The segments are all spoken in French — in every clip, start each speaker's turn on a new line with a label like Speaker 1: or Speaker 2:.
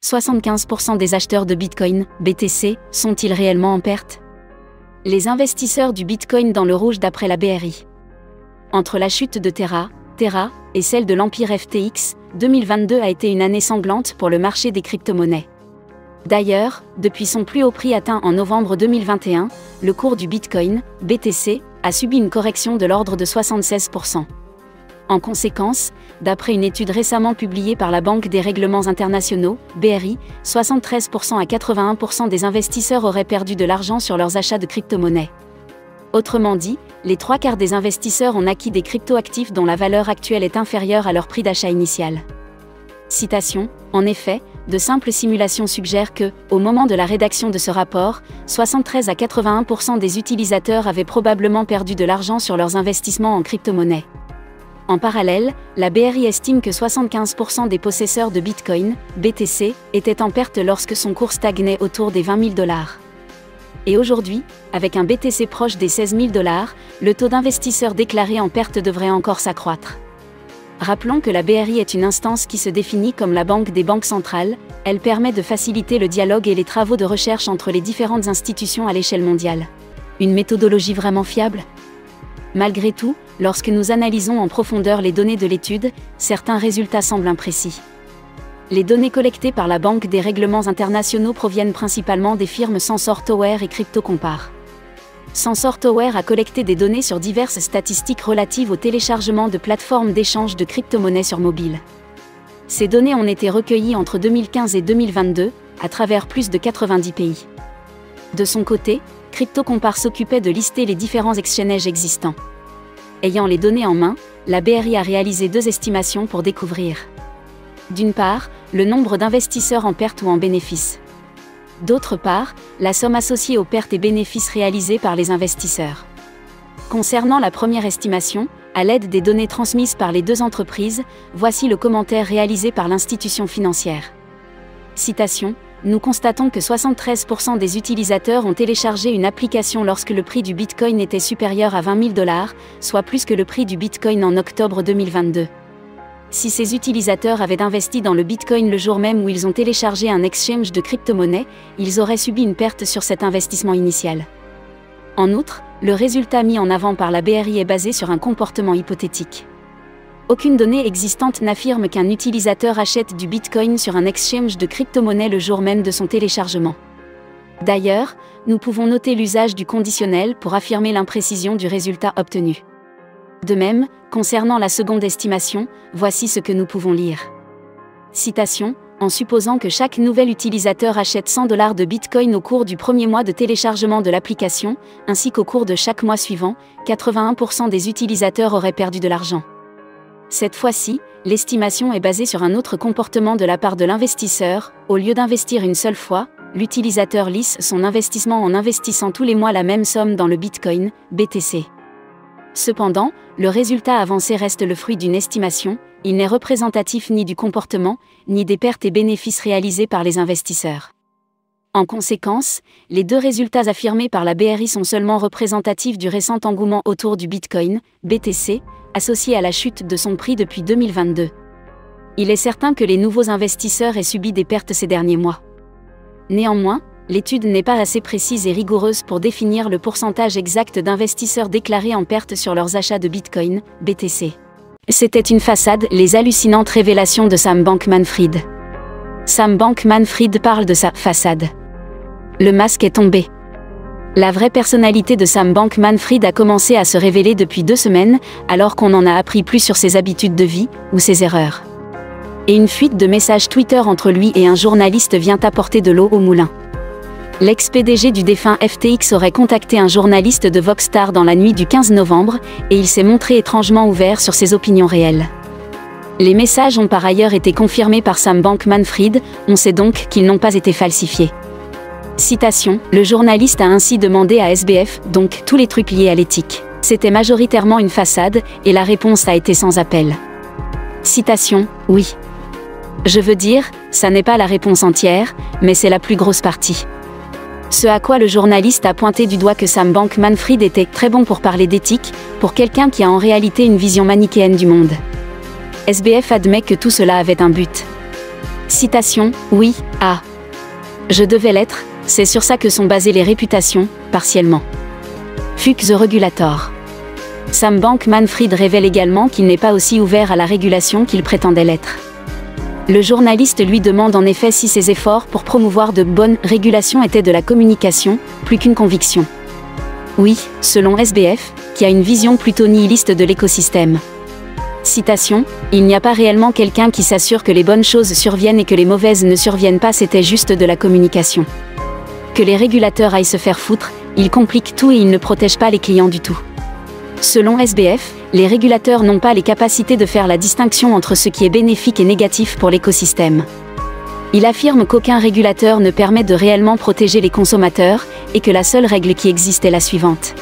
Speaker 1: 75% des acheteurs de Bitcoin, BTC, sont-ils réellement en perte? Les investisseurs du Bitcoin dans le rouge d'après la BRI. Entre la chute de Terra et celle de l'empire FTX, 2022 a été une année sanglante pour le marché des crypto-monnaies. D'ailleurs, depuis son plus haut prix atteint en novembre 2021, le cours du Bitcoin, BTC, a subi une correction de l'ordre de 76%. En conséquence, d'après une étude récemment publiée par la Banque des règlements internationaux, BRI, 73% à 81% des investisseurs auraient perdu de l'argent sur leurs achats de crypto-monnaies. Autrement dit, les 3/4 des investisseurs ont acquis des crypto-actifs dont la valeur actuelle est inférieure à leur prix d'achat initial. Citation, en effet, de simples simulations suggèrent que, au moment de la rédaction de ce rapport, 73 à 81% des utilisateurs avaient probablement perdu de l'argent sur leurs investissements en crypto-monnaies. En parallèle, la BRI estime que 75% des possesseurs de Bitcoin, BTC, étaient en perte lorsque son cours stagnait autour des $20 000. Et aujourd'hui, avec un BTC proche des $16 000, le taux d'investisseurs déclarés en perte devrait encore s'accroître. Rappelons que la BRI est une instance qui se définit comme la banque des banques centrales. Elle permet de faciliter le dialogue et les travaux de recherche entre les différentes institutions à l'échelle mondiale. Une méthodologie vraiment fiable? Malgré tout, lorsque nous analysons en profondeur les données de l'étude, certains résultats semblent imprécis. Les données collectées par la Banque des règlements internationaux proviennent principalement des firmes Sensor Tower et CryptoCompare. Sensor Tower a collecté des données sur diverses statistiques relatives au téléchargement de plateformes d'échange de crypto-monnaies sur mobile. Ces données ont été recueillies entre 2015 et 2022, à travers plus de 90 pays. De son côté, CryptoCompare s'occupait de lister les différents exchanges existants. Ayant les données en main, la BRI a réalisé 2 estimations pour découvrir. D'une part, le nombre d'investisseurs en perte ou en bénéfice. D'autre part, la somme associée aux pertes et bénéfices réalisés par les investisseurs. Concernant la première estimation, à l'aide des données transmises par les 2 entreprises, voici le commentaire réalisé par l'institution financière. Citation, nous constatons que 73% des utilisateurs ont téléchargé une application lorsque le prix du Bitcoin était supérieur à $20 000, soit plus que le prix du Bitcoin en octobre 2022. Si ces utilisateurs avaient investi dans le Bitcoin le jour même où ils ont téléchargé un exchange de crypto-monnaie, ils auraient subi une perte sur cet investissement initial. En outre, le résultat mis en avant par la BRI est basé sur un comportement hypothétique. Aucune donnée existante n'affirme qu'un utilisateur achète du Bitcoin sur un exchange de crypto-monnaie le jour même de son téléchargement. D'ailleurs, nous pouvons noter l'usage du conditionnel pour affirmer l'imprécision du résultat obtenu. De même, concernant la seconde estimation, voici ce que nous pouvons lire. Citation, en supposant que chaque nouvel utilisateur achète $100 de Bitcoin au cours du premier mois de téléchargement de l'application, ainsi qu'au cours de chaque mois suivant, 81% des utilisateurs auraient perdu de l'argent. Cette fois-ci, l'estimation est basée sur un autre comportement de la part de l'investisseur. Au lieu d'investir une seule fois, l'utilisateur lisse son investissement en investissant tous les mois la même somme dans le Bitcoin, BTC. Cependant, le résultat avancé reste le fruit d'une estimation, il n'est représentatif ni du comportement, ni des pertes et bénéfices réalisés par les investisseurs. En conséquence, les 2 résultats affirmés par la BRI sont seulement représentatifs du récent engouement autour du Bitcoin, BTC, associé à la chute de son prix depuis 2022. Il est certain que les nouveaux investisseurs aient subi des pertes ces derniers mois. Néanmoins, l'étude n'est pas assez précise et rigoureuse pour définir le pourcentage exact d'investisseurs déclarés en perte sur leurs achats de Bitcoin, BTC. C'était une façade, les hallucinantes révélations de Sam Bankman-Fried. Sam Bankman-Fried parle de sa façade. Le masque est tombé. La vraie personnalité de Sam Bankman-Fried a commencé à se révéler depuis 2 semaines, alors qu'on en a appris plus sur ses habitudes de vie, ou ses erreurs. Et une fuite de messages Twitter entre lui et un journaliste vient apporter de l'eau au moulin. L'ex-PDG du défunt FTX aurait contacté un journaliste de Voxstar dans la nuit du 15 novembre, et il s'est montré étrangement ouvert sur ses opinions réelles. Les messages ont par ailleurs été confirmés par Sam Bankman-Fried, on sait donc qu'ils n'ont pas été falsifiés. Citation, le journaliste a ainsi demandé à SBF, donc tous les trucs liés à l'éthique. C'était majoritairement une façade, et la réponse a été sans appel. Citation, oui. Je veux dire, ça n'est pas la réponse entière, mais c'est la plus grosse partie. Ce à quoi le journaliste a pointé du doigt que Sam Bankman-Fried était très bon pour parler d'éthique, pour quelqu'un qui a en réalité une vision manichéenne du monde. SBF admet que tout cela avait un but. Citation, oui, ah. Je devais l'être, c'est sur ça que sont basées les réputations, partiellement. Fuck the regulator. Sam Bankman-Fried révèle également qu'il n'est pas aussi ouvert à la régulation qu'il prétendait l'être. Le journaliste lui demande en effet si ses efforts pour promouvoir de bonnes régulations étaient de la communication, plus qu'une conviction. Oui, selon SBF, qui a une vision plutôt nihiliste de l'écosystème. Citation, il n'y a pas réellement quelqu'un qui s'assure que les bonnes choses surviennent et que les mauvaises ne surviennent pas, c'était juste de la communication. Que les régulateurs aillent se faire foutre, ils compliquent tout et ils ne protègent pas les clients du tout. Selon SBF, les régulateurs n'ont pas les capacités de faire la distinction entre ce qui est bénéfique et négatif pour l'écosystème. Il affirme qu'aucun régulateur ne permet de réellement protéger les consommateurs, et que la seule règle qui existe est la suivante.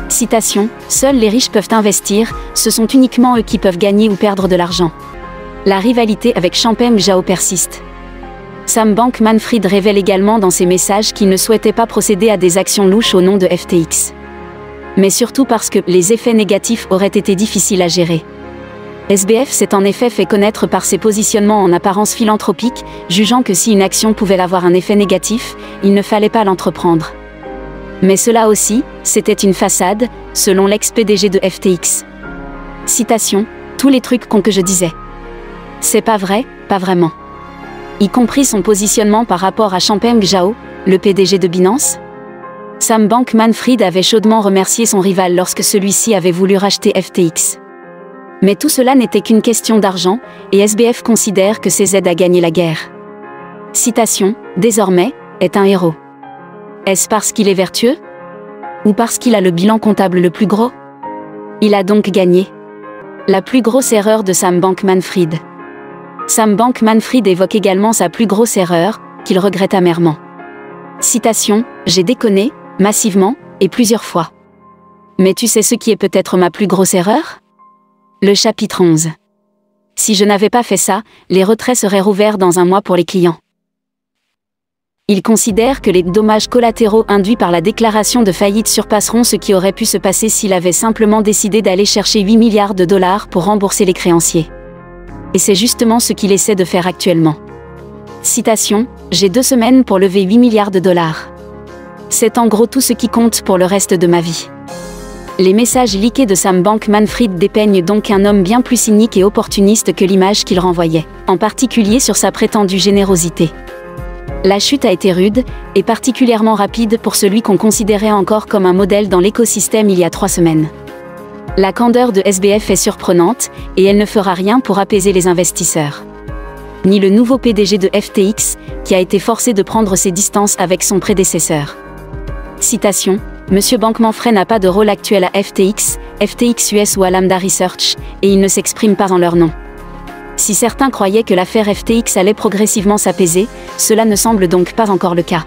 Speaker 1: Citation, seuls les riches peuvent investir, ce sont uniquement eux qui peuvent gagner ou perdre de l'argent. La rivalité avec Champeng Zhao persiste. Sam Bankman-Fried révèle également dans ses messages qu'il ne souhaitait pas procéder à des actions louches au nom de FTX. Mais surtout parce que les effets négatifs auraient été difficiles à gérer. SBF s'est en effet fait connaître par ses positionnements en apparence philanthropiques, jugeant que si une action pouvait avoir un effet négatif, il ne fallait pas l'entreprendre. Mais cela aussi, c'était une façade, selon l'ex-PDG de FTX. Citation, tous les trucs que je disais. C'est pas vrai, pas vraiment. Y compris son positionnement par rapport à Champeng Zhao, le PDG de Binance. Sam Bankman-Fried avait chaudement remercié son rival lorsque celui-ci avait voulu racheter FTX. Mais tout cela n'était qu'une question d'argent, et SBF considère que ces aides à gagner la guerre. Citation, désormais, est un héros. Est-ce parce qu'il est vertueux? Ou parce qu'il a le bilan comptable le plus gros? Il a donc gagné. La plus grosse erreur de Sam Bankman-Fried. Sam Bankman-Fried évoque également sa plus grosse erreur, qu'il regrette amèrement. Citation, j'ai déconné, massivement, et plusieurs fois. Mais tu sais ce qui est peut-être ma plus grosse erreur? Le chapitre 11. Si je n'avais pas fait ça, les retraits seraient rouverts dans un mois pour les clients. Il considère que les dommages collatéraux induits par la déclaration de faillite surpasseront ce qui aurait pu se passer s'il avait simplement décidé d'aller chercher 8 milliards de dollars pour rembourser les créanciers. Et c'est justement ce qu'il essaie de faire actuellement. Citation, j'ai 2 semaines pour lever 8 milliards de dollars. C'est en gros tout ce qui compte pour le reste de ma vie. Les messages leakés de Sam Bankman-Fried dépeignent donc un homme bien plus cynique et opportuniste que l'image qu'il renvoyait, en particulier sur sa prétendue générosité. La chute a été rude, et particulièrement rapide pour celui qu'on considérait encore comme un modèle dans l'écosystème il y a 3 semaines. La candeur de SBF est surprenante, et elle ne fera rien pour apaiser les investisseurs. Ni le nouveau PDG de FTX, qui a été forcé de prendre ses distances avec son prédécesseur. Citation, Monsieur Bankman-Fried n'a pas de rôle actuel à FTX, FTX US ou à Lambda Research, et il ne s'exprime pas en leur nom. Si certains croyaient que l'affaire FTX allait progressivement s'apaiser, cela ne semble donc pas encore le cas.